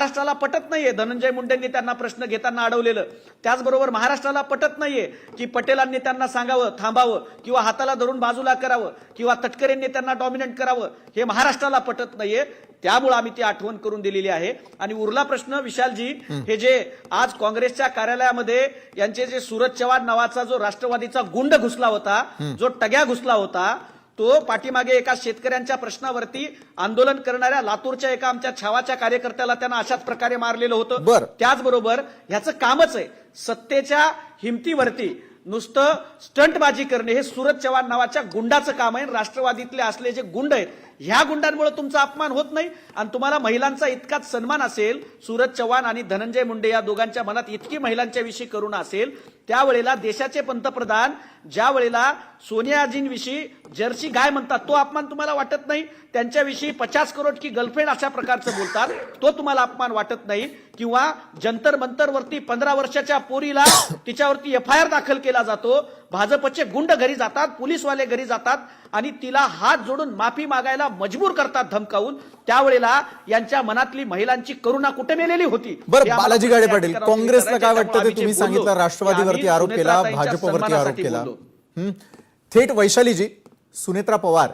महाराष्ट्राला पटत नाहीये धनंजय मुंडेंनी त्यांना प्रश्न घेताना अडवलेलं. त्याचबरोबर महाराष्ट्राला पटत नाहीये की पटेलांनी त्यांना सांगावं थांबावं किंवा हाताला धरून बाजूला करावं किंवा तटकरेंनी त्यांना डॉमिनेट करावं, हे महाराष्ट्राला पटत नाहीये. त्यामुळे आम्ही ती आठवण करून दिलेली आहे. आणि उरला प्रश्न विशालजी, हे जे आज काँग्रेसच्या कार्यालयामध्ये यांचे जे सूरज चव्हाण नावाचा जो राष्ट्रवादीचा गुंड घुसला होता, जो टग्या घुसला होता, तो पाठीमागे एका शेतकऱ्यांच्या प्रश्नावरती आंदोलन करणाऱ्या लातूरच्या एका आमच्या छावाच्या कार्यकर्त्याला त्यांना अशाच प्रकारे मारलेलं होतं. त्याचबरोबर ह्याचं कामच आहे सत्तेच्या हिमतीवरती नुसतं स्टंटबाजी करणे, हे सूरज चव्हाण नावाच्या गुंडाचं काम आहे. राष्ट्रवादीतले असले जे गुंड आहेत, ह्या गुंडांमुळे तुमचा अपमान होत नाही. आणि तुम्हाला महिलांचा इतकाच सन्मान असेल, सूरज चव्हाण आणि धनंजय मुंडे या दोघांच्या मनात इतकी महिलांच्या विषयी करुणा असेल, त्यावेळेला देशाचे पंतप्रधान ज्या वेळेला सोनियाजींविषयी जर्सी गाय म्हणतात, तो अपमान तुम्हाला वाटत नाही. त्यांच्याविषयी 50 करोड की गर्लफ्रेंड अशा प्रकारचं बोलतात, तो तुम्हाला अपमान वाटत नाही. किंवा जंतर मंतरवरती 15 वर्षाच्या पोरीला तिच्यावरती FIR दाखल केला जातो, भाजपचे गुंड घरी जातात, पोलीसवाले घरी जातात आणि तिला हात जोडून माफी मागायला मजबूर करतात धमकावून. त्यावेळेला यांच्या मनातली महिलांची करुणा कुठे मेलेली होती? बरं, बालाजी गाडे पाटील, काँग्रेसला काय वाटतं ते तुम्ही सांगितलं, राष्ट्रवादीवरती आरोप केला, भाजपवरती आरोप केला. थेट वैशालीजी, सुनेत्रा पवार